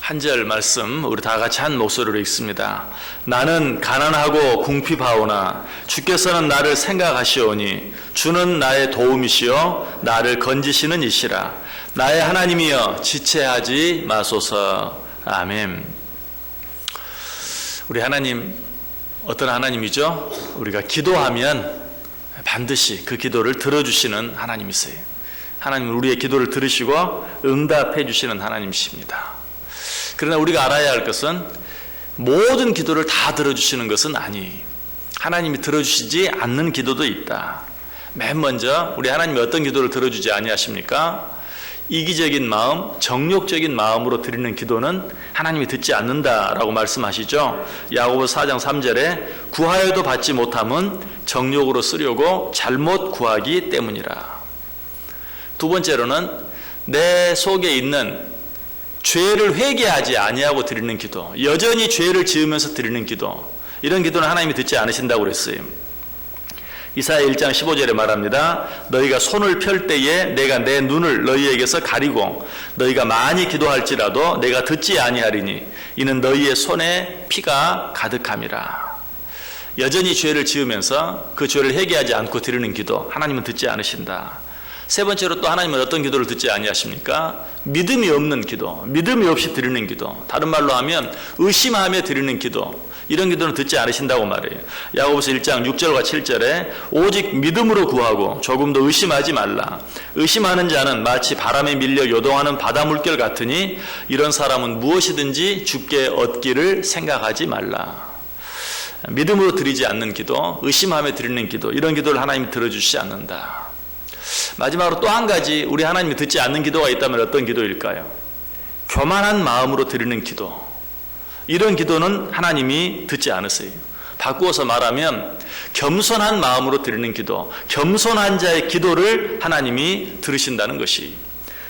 한 절 말씀 우리 다 같이 한 목소리로 읽습니다. 나는 가난하고 궁핍하오나 주께서는 나를 생각하시오니 주는 나의 도움이시여 나를 건지시는 이시라. 나의 하나님이여 지체하지 마소서. 아멘. 우리 하나님 어떤 하나님이죠? 우리가 기도하면 반드시 그 기도를 들어주시는 하나님이세요. 하나님은 우리의 기도를 들으시고 응답해 주시는 하나님이십니다. 그러나 우리가 알아야 할 것은 모든 기도를 다 들어주시는 것은 아니에요. 하나님이 들어주시지 않는 기도도 있다. 맨 먼저 우리 하나님이 어떤 기도를 들어주지 아니하십니까? 이기적인 마음, 정욕적인 마음으로 드리는 기도는 하나님이 듣지 않는다라고 말씀하시죠. 야고보서 4장 3절에 구하여도 받지 못함은 정욕으로 쓰려고 잘못 구하기 때문이라. 두 번째로는 내 속에 있는 죄를 회개하지 아니하고 드리는 기도, 여전히 죄를 지으면서 드리는 기도, 이런 기도는 하나님이 듣지 않으신다고 그랬어요. 이사야 1장 15절에 말합니다. 너희가 손을 펼 때에 내가 내 눈을 너희에게서 가리고 너희가 많이 기도할지라도 내가 듣지 아니하리니 이는 너희의 손에 피가 가득함이라. 여전히 죄를 지으면서 그 죄를 회개하지 않고 드리는 기도, 하나님은 듣지 않으신다. 세 번째로 또 하나님은 어떤 기도를 듣지 아니하십니까? 믿음이 없는 기도, 믿음이 없이 드리는 기도, 다른 말로 하면 의심하며 드리는 기도, 이런 기도는 듣지 않으신다고 말해요. 야고보서 1장 6절과 7절에 오직 믿음으로 구하고 조금도 의심하지 말라. 의심하는 자는 마치 바람에 밀려 요동하는 바다 물결 같으니 이런 사람은 무엇이든지 주께 얻기를 생각하지 말라. 믿음으로 드리지 않는 기도, 의심하며 드리는 기도, 이런 기도를 하나님이 들어주시지 않는다. 마지막으로 또 한 가지 우리 하나님이 듣지 않는 기도가 있다면 어떤 기도일까요? 교만한 마음으로 드리는 기도, 이런 기도는 하나님이 듣지 않으세요. 바꾸어서 말하면 겸손한 마음으로 드리는 기도, 겸손한 자의 기도를 하나님이 들으신다는 것이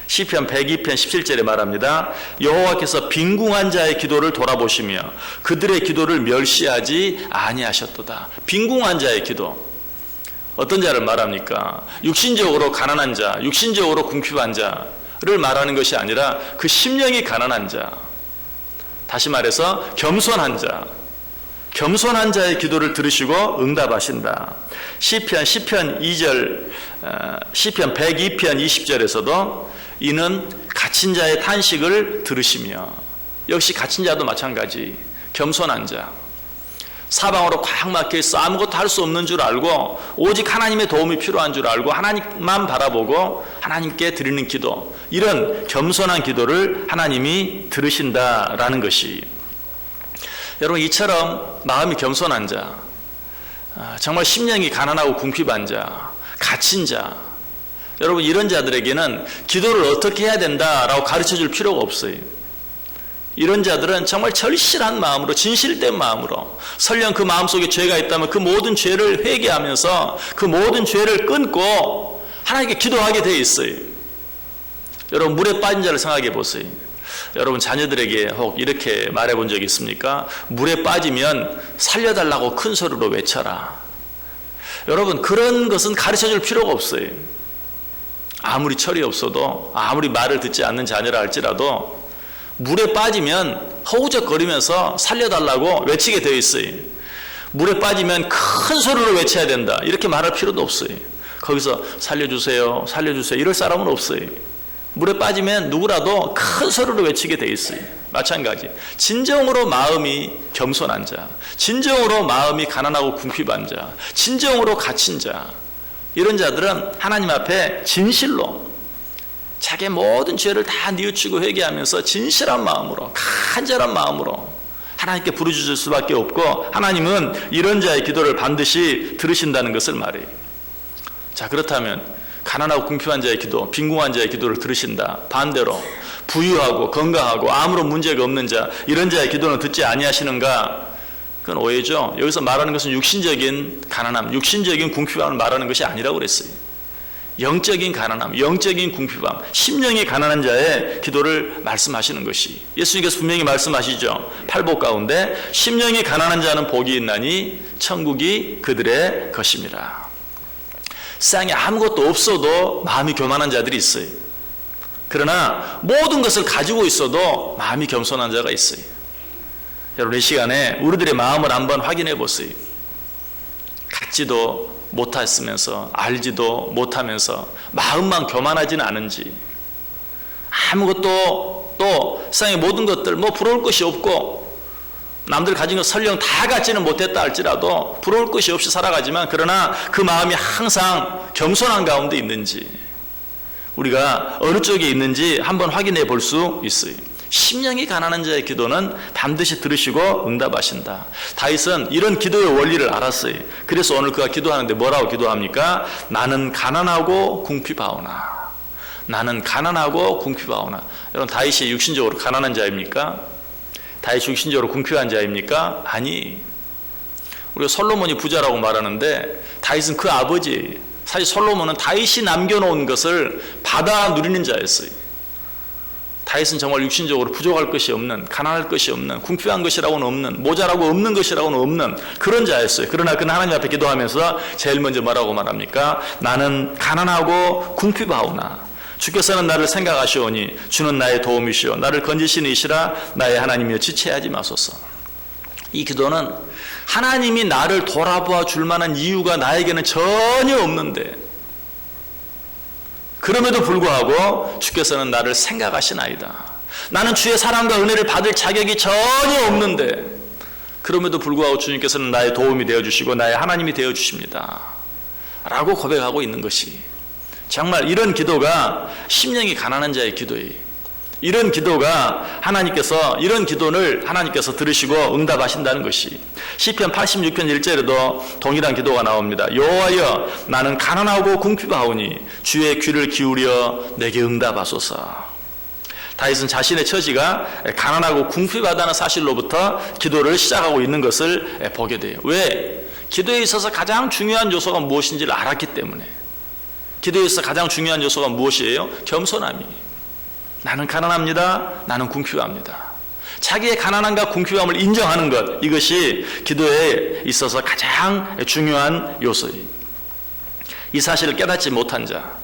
시편 102편 17절에 말합니다. 여호와께서 빈궁한 자의 기도를 돌아보시며 그들의 기도를 멸시하지 아니하셨도다. 빈궁한 자의 기도, 어떤 자를 말합니까? 육신적으로 가난한 자, 육신적으로 궁핍한 자를 말하는 것이 아니라 그 심령이 가난한 자, 다시 말해서 겸손한 자, 겸손한 자의 기도를 들으시고 응답하신다. 시편 2절, 시편 102편 20절에서도 이는 갇힌 자의 탄식을 들으시며, 역시 갇힌 자도 마찬가지, 겸손한 자, 사방으로 꽉 막혀 있어 아무것도 할 수 없는 줄 알고 오직 하나님의 도움이 필요한 줄 알고 하나님만 바라보고 하나님께 드리는 기도, 이런 겸손한 기도를 하나님이 들으신다라는 것이, 여러분 이처럼 마음이 겸손한 자, 정말 심령이 가난하고 궁핍한 자, 갇힌 자, 여러분 이런 자들에게는 기도를 어떻게 해야 된다라고 가르쳐 줄 필요가 없어요. 이런 자들은 정말 절실한 마음으로, 진실된 마음으로, 설령 그 마음속에 죄가 있다면 그 모든 죄를 회개하면서 그 모든 죄를 끊고 하나님께 기도하게 되어 있어요. 여러분 물에 빠진 자를 생각해 보세요. 여러분 자녀들에게 혹 이렇게 말해 본 적이 있습니까? 물에 빠지면 살려달라고 큰 소리로 외쳐라. 여러분 그런 것은 가르쳐 줄 필요가 없어요. 아무리 철이 없어도, 아무리 말을 듣지 않는 자녀라 할지라도 물에 빠지면 허우적거리면서 살려달라고 외치게 되어 있어요. 물에 빠지면 큰 소리로 외쳐야 된다, 이렇게 말할 필요도 없어요. 거기서 살려주세요, 살려주세요 이럴 사람은 없어요. 물에 빠지면 누구라도 큰 소리로 외치게 되어 있어요. 마찬가지 진정으로 마음이 겸손한 자, 진정으로 마음이 가난하고 궁핍한 자, 진정으로 갇힌 자, 이런 자들은 하나님 앞에 진실로 자기의 모든 죄를 다 뉘우치고 회개하면서 진실한 마음으로, 간절한 마음으로 하나님께 부르짖을 수밖에 없고, 하나님은 이런 자의 기도를 반드시 들으신다는 것을 말해요. 자, 그렇다면 가난하고 궁핍한 자의 기도, 빈궁한 자의 기도를 들으신다. 반대로 부유하고 건강하고 아무런 문제가 없는 자, 이런 자의 기도는 듣지 아니하시는가? 그건 오해죠. 여기서 말하는 것은 육신적인 가난함, 육신적인 궁핍함을 말하는 것이 아니라고 그랬어요. 영적인 가난함, 영적인 궁핍함, 심령이 가난한 자의 기도를 말씀하시는 것이, 예수님께서 분명히 말씀하시죠. 팔복 가운데 심령이 가난한 자는 복이 있나니 천국이 그들의 것입니다. 세상에 아무것도 없어도 마음이 교만한 자들이 있어요. 그러나 모든 것을 가지고 있어도 마음이 겸손한 자가 있어요. 여러분, 이 시간에 우리들의 마음을 한번 확인해 보세요. 갖지도 못했으면서 알지도 못하면서 마음만 교만하지는 않은지, 아무것도 또 세상의 모든 것들 부러울 것이 없고 남들 가진 것 설령 다 갖지는 못했다 할지라도 부러울 것이 없이 살아가지만 그러나 그 마음이 항상 겸손한 가운데 있는지, 우리가 어느 쪽에 있는지 한번 확인해 볼 수 있어요. 심령이 가난한 자의 기도는 반드시 들으시고 응답하신다. 다윗은 이런 기도의 원리를 알았어요. 그래서 오늘 그가 기도하는데 뭐라고 기도합니까? 나는 가난하고 궁핍하오나. 나는 가난하고 궁핍하오나. 여러분, 다윗이 육신적으로 가난한 자입니까? 다윗이 육신적으로 궁핍한 자입니까? 아니. 우리가 솔로몬이 부자라고 말하는데 다윗은 그 아버지, 사실 솔로몬은 다윗이 남겨놓은 것을 받아 누리는 자였어요. 다윗은 정말 육신적으로 부족할 것이 없는, 가난할 것이 없는, 궁핍한 것이라고는 없는, 모자라고 없는 것이라고는 없는 그런 자였어요. 그러나 그는 하나님 앞에 기도하면서 제일 먼저 뭐라고 말합니까? 나는 가난하고 궁핍하오나 주께서는 나를 생각하시오니 주는 나의 도움이시오. 나를 건지시는 이시라 나의 하나님이여 지체하지 마소서. 이 기도는 하나님이 나를 돌아보아 줄 만한 이유가 나에게는 전혀 없는데 그럼에도 불구하고 주께서는 나를 생각하시나이다. 나는 주의 사랑과 은혜를 받을 자격이 전혀 없는데 그럼에도 불구하고 주님께서는 나의 도움이 되어주시고 나의 하나님이 되어주십니다 라고 고백하고 있는 것이, 정말 이런 기도가 심령이 가난한 자의 기도예요. 이런 기도가 이런 기도를 하나님께서 들으시고 응답하신다는 것이, 시편 86편 1절에도 동일한 기도가 나옵니다. 여호와여, 나는 가난하고 궁핍하오니 주의 귀를 기울여 내게 응답하소서. 다윗은 자신의 처지가 가난하고 궁핍하다는 사실로부터 기도를 시작하고 있는 것을 보게 돼요. 왜? 기도에 있어서 가장 중요한 요소가 무엇인지를 알았기 때문에. 기도에 있어서 가장 중요한 요소가 무엇이에요? 겸손함이에요. 나는 가난합니다. 나는 궁핍합니다. 자기의 가난함과 궁핍함을 인정하는 것, 이것이 기도에 있어서 가장 중요한 요소예요. 이 사실을 깨닫지 못한 자,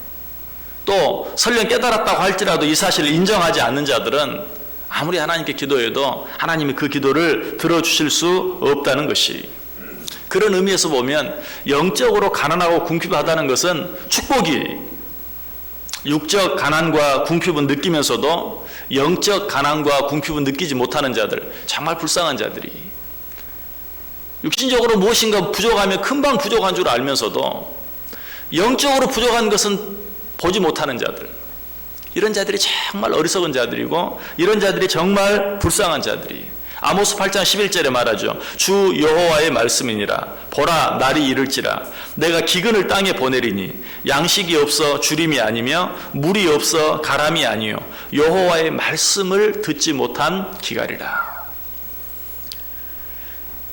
또 설령 깨달았다고 할지라도 이 사실을 인정하지 않는 자들은 아무리 하나님께 기도해도 하나님이 그 기도를 들어주실 수 없다는 것이, 그런 의미에서 보면 영적으로 가난하고 궁핍하다는 것은 축복이, 육적 가난과 궁핍은 느끼면서도 영적 가난과 궁핍은 느끼지 못하는 자들, 정말 불쌍한 자들이, 육신적으로 무엇인가 부족하면 금방 부족한 줄 알면서도 영적으로 부족한 것은 보지 못하는 자들, 이런 자들이 정말 어리석은 자들이고 이런 자들이 정말 불쌍한 자들이, 아모스 8장 11절에 말하죠. 주 여호와의 말씀이니라. 보라, 날이 이를지라. 내가 기근을 땅에 보내리니 양식이 없어 주림이 아니며 물이 없어 가람이 아니요 여호와의 말씀을 듣지 못한 기갈이라.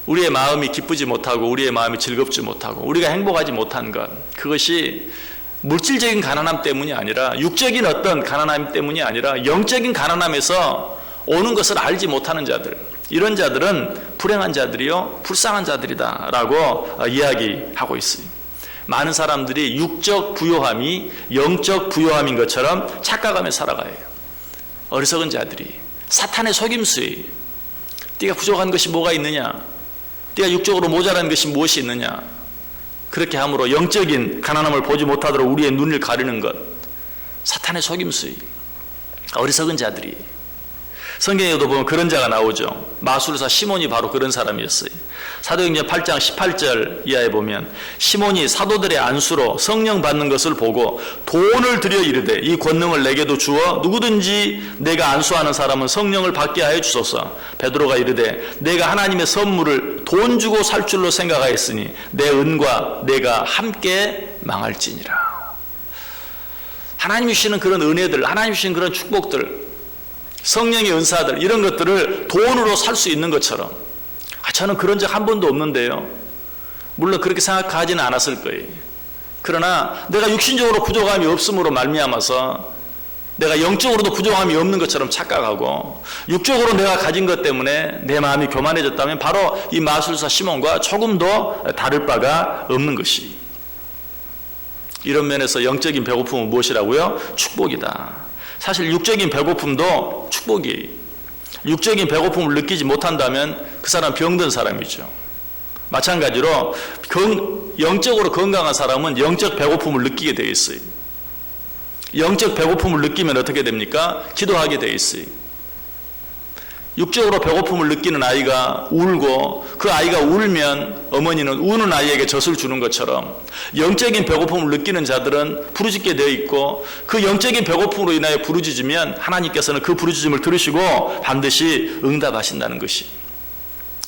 우리의 마음이 기쁘지 못하고 우리의 마음이 즐겁지 못하고 우리가 행복하지 못한 것, 그것이 물질적인 가난함 때문이 아니라, 육적인 어떤 가난함 때문이 아니라 영적인 가난함에서 오는 것을 알지 못하는 자들, 이런 자들은 불행한 자들이요 불쌍한 자들이다 라고 이야기하고 있어요. 많은 사람들이 육적 부요함이 영적 부요함인 것처럼 착각하며 살아가요. 어리석은 자들이 사탄의 속임수에 네가 부족한 것이 뭐가 있느냐, 네가 육적으로 모자란 것이 무엇이 있느냐, 그렇게 함으로 영적인 가난함을 보지 못하도록 우리의 눈을 가리는 것, 사탄의 속임수에 어리석은 자들이. 성경에도 보면 그런 자가 나오죠. 마술사 시몬이 바로 그런 사람이었어요. 사도행전 8장 18절 이하에 보면 시몬이 사도들의 안수로 성령 받는 것을 보고 돈을 들여 이르되 이 권능을 내게도 주어 누구든지 내가 안수하는 사람은 성령을 받게 하여 주소서. 베드로가 이르되 내가 하나님의 선물을 돈 주고 살 줄로 생각하였으니 내 은과 내가 함께 망할지니라. 하나님이 주시는 그런 은혜들, 하나님이 주시는 그런 축복들, 성령의 은사들, 이런 것들을 돈으로 살 수 있는 것처럼, 저는 그런 적 한 번도 없는데요. 물론 그렇게 생각하지는 않았을 거예요. 그러나 내가 육신적으로 부족함이 없음으로 말미암아서 내가 영적으로도 부족함이 없는 것처럼 착각하고 육적으로 내가 가진 것 때문에 내 마음이 교만해졌다면 바로 이 마술사 시몬과 조금도 다를 바가 없는 것이, 이런 면에서 영적인 배고픔은 무엇이라고요? 축복이다. 사실 육적인 배고픔도 축복이에요. 육적인 배고픔을 느끼지 못한다면 그 사람 병든 사람이죠. 마찬가지로 영적으로 건강한 사람은 영적 배고픔을 느끼게 되어 있어요. 영적 배고픔을 느끼면 어떻게 됩니까? 기도하게 되어 있어요. 육적으로 배고픔을 느끼는 아이가 울고 그 아이가 울면 어머니는 우는 아이에게 젖을 주는 것처럼 영적인 배고픔을 느끼는 자들은 부르짖게 되어 있고 그 영적인 배고픔으로 인하여 부르짖으면 하나님께서는 그 부르짖음을 들으시고 반드시 응답하신다는 것이.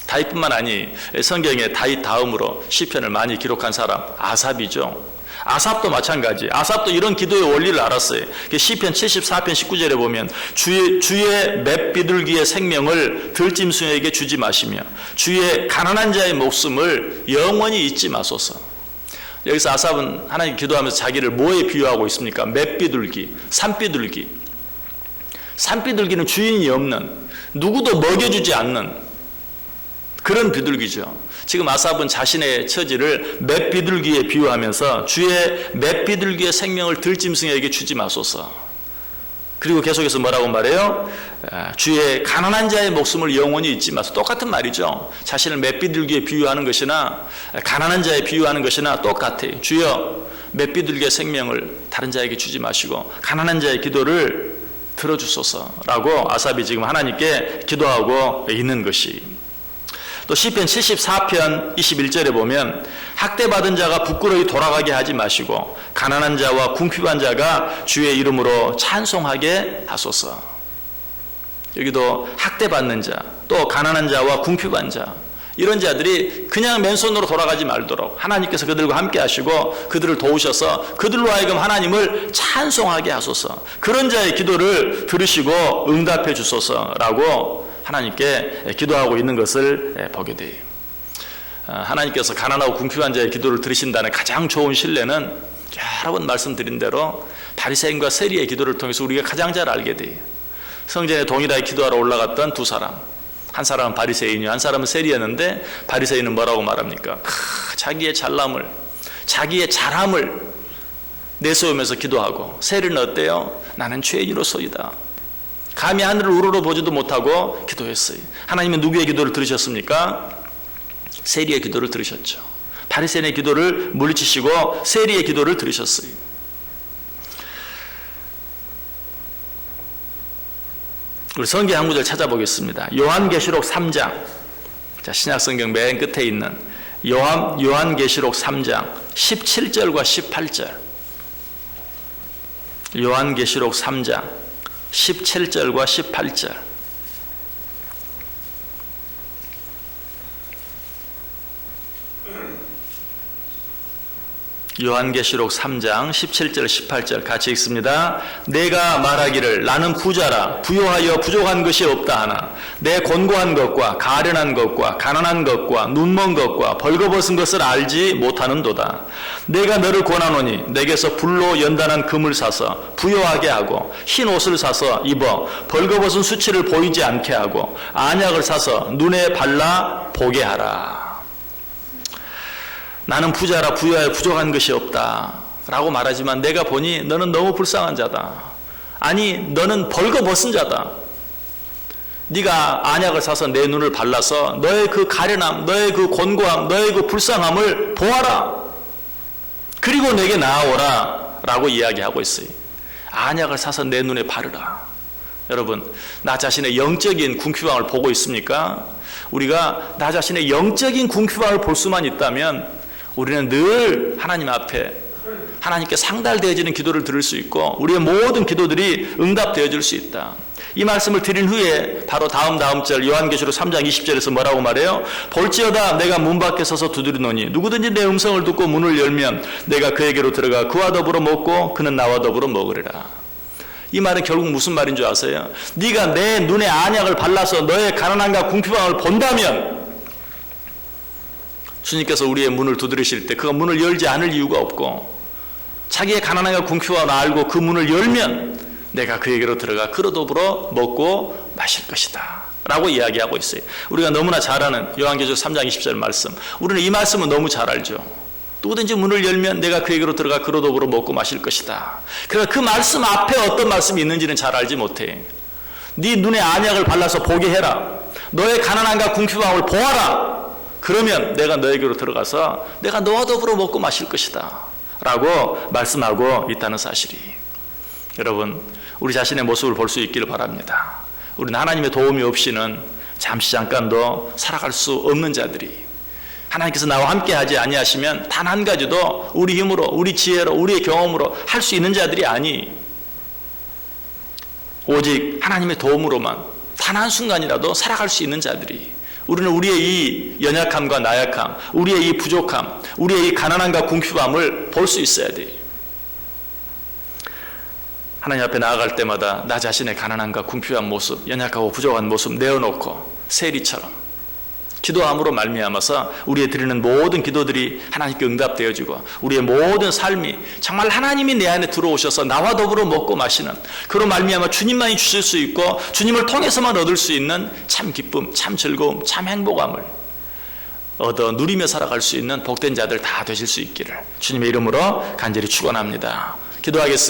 다윗뿐만 아니 성경에 다윗 다음으로 시편을 많이 기록한 사람 아삽이죠. 아삽도 마찬가지. 아삽도 이런 기도의 원리를 알았어요. 시편 74편 19절에 보면 주의 맷비둘기의 생명을 들짐승에게 주지 마시며 주의 가난한 자의 목숨을 영원히 잊지 마소서. 여기서 아삽은 하나님 기도하면서 자기를 뭐에 비유하고 있습니까? 맷비둘기, 산비둘기. 산비둘기는 주인이 없는, 누구도 먹여주지 않는 그런 비둘기죠. 지금 아삽은 자신의 처지를 맷비둘기에 비유하면서 주의 맷비둘기의 생명을 들짐승에게 주지 마소서. 그리고 계속해서 뭐라고 말해요? 주의 가난한 자의 목숨을 영원히 잊지 마소서. 똑같은 말이죠. 자신을 맷비둘기에 비유하는 것이나 가난한 자에 비유하는 것이나 똑같아요. 주여 맷비둘기의 생명을 다른 자에게 주지 마시고 가난한 자의 기도를 들어주소서라고 아삽이 지금 하나님께 기도하고 있는 것이. 또 시편 74편 21절에 보면 학대받은 자가 부끄러이 돌아가게 하지 마시고 가난한 자와 궁핍한 자가 주의 이름으로 찬송하게 하소서. 여기도 학대받는 자, 또 가난한 자와 궁핍한 자, 이런 자들이 그냥 맨손으로 돌아가지 말도록 하나님께서 그들과 함께 하시고 그들을 도우셔서 그들로 하여금 하나님을 찬송하게 하소서. 그런 자의 기도를 들으시고 응답해 주소서라고 하나님께 기도하고 있는 것을 보게 돼요. 하나님께서 가난하고 궁핍한 자의 기도를 들으신다는 가장 좋은 신뢰는 여러 번 말씀드린 대로 바리새인과 세리의 기도를 통해서 우리가 가장 잘 알게 돼요. 성전에 동일하게 기도하러 올라갔던 두 사람, 한 사람은 바리새인이요, 한 사람은 세리였는데 바리새인은 뭐라고 말합니까? 자기의 잘남을, 자기의 잘함을 내세우면서 기도하고, 세리는 어때요? 나는 죄인으로소이다. 감히 하늘을 우러러 보지도 못하고 기도했어요. 하나님은 누구의 기도를 들으셨습니까? 세리의 기도를 들으셨죠. 바리새인의 기도를 물리치시고 세리의 기도를 들으셨어요. 우리 성경 한 구절 찾아보겠습니다. 요한계시록 3장. 자, 신약성경 맨 끝에 있는 요한계시록 3장 17절과 18절. 요한계시록 3장 17절과 18절. 요한계시록 3장 17절 18절 같이 읽습니다. 내가 말하기를 나는 부자라 부요하여 부족한 것이 없다 하나 내 곤고한 것과 가련한 것과 가난한 것과 눈먼 것과 벌거벗은 것을 알지 못하는도다. 내가 너를 권하노니 내게서 불로 연단한 금을 사서 부요하게 하고 흰 옷을 사서 입어 벌거벗은 수치를 보이지 않게 하고 안약을 사서 눈에 발라 보게 하라. 나는 부자라 부여하여 부족한 것이 없다 라고 말하지만 내가 보니 너는 너무 불쌍한 자다. 아니 너는 벌거벗은 자다. 네가 안약을 사서 내 눈을 발라서 너의 그 가련함, 너의 그 곤고함, 너의 그 불쌍함을 보아라. 그리고 내게 나아오라 라고 이야기하고 있어요. 안약을 사서 내 눈에 바르라. 여러분, 나 자신의 영적인 궁핍함을 보고 있습니까? 우리가 나 자신의 영적인 궁핍함을 볼 수만 있다면 우리는 늘 하나님 앞에 하나님께 상달되어지는 기도를 들을 수 있고 우리의 모든 기도들이 응답되어질 수 있다. 이 말씀을 드린 후에 바로 다음 절 요한계시록 3장 20절에서 뭐라고 말해요? 볼지어다 내가 문 밖에 서서 두드리노니 누구든지 내 음성을 듣고 문을 열면 내가 그에게로 들어가 그와 더불어 먹고 그는 나와 더불어 먹으리라. 이 말은 결국 무슨 말인 줄 아세요? 네가 내 눈에 안약을 발라서 너의 가난함과 궁핍함을 본다면 주님께서 우리의 문을 두드리실 때 그가 문을 열지 않을 이유가 없고 자기의 가난함과 궁핍함을 알고 그 문을 열면 내가 그에게로 들어가 그로 더불어 먹고 마실 것이다 라고 이야기하고 있어요. 우리가 너무나 잘 아는 요한계시록 3장 20절 말씀, 우리는 이 말씀은 너무 잘 알죠. 누구든지 문을 열면 내가 그에게로 들어가 그로 더불어 먹고 마실 것이다. 그러나 그 말씀 앞에 어떤 말씀이 있는지는 잘 알지 못해. 네 눈에 안약을 발라서 보게 해라. 너의 가난함과 궁핍함을 보아라. 그러면 내가 너에게로 들어가서 내가 너와 더불어 먹고 마실 것이다 라고 말씀하고 있다는 사실이, 여러분 우리 자신의 모습을 볼 수 있기를 바랍니다. 우리는 하나님의 도움이 없이는 잠시 잠깐도 살아갈 수 없는 자들이, 하나님께서 나와 함께 하지 아니하시면 단 한 가지도 우리 힘으로, 우리 지혜로, 우리의 경험으로 할 수 있는 자들이 아니, 오직 하나님의 도움으로만 단 한순간이라도 살아갈 수 있는 자들이, 우리는 우리의 이 연약함과 나약함, 우리의 이 부족함, 우리의 이 가난함과 궁핍함을 볼 수 있어야 돼요. 하나님 앞에 나아갈 때마다 나 자신의 가난함과 궁핍한 모습, 연약하고 부족한 모습 내어놓고 세리처럼 기도함으로 말미암아서 우리의 드리는 모든 기도들이 하나님께 응답되어지고 우리의 모든 삶이 정말 하나님이 내 안에 들어오셔서 나와 더불어 먹고 마시는, 그로 말미암아 주님만이 주실 수 있고 주님을 통해서만 얻을 수 있는 참 기쁨, 참 즐거움, 참 행복함을 얻어 누리며 살아갈 수 있는 복된 자들 다 되실 수 있기를 주님의 이름으로 간절히 축원합니다. 기도하겠습니다.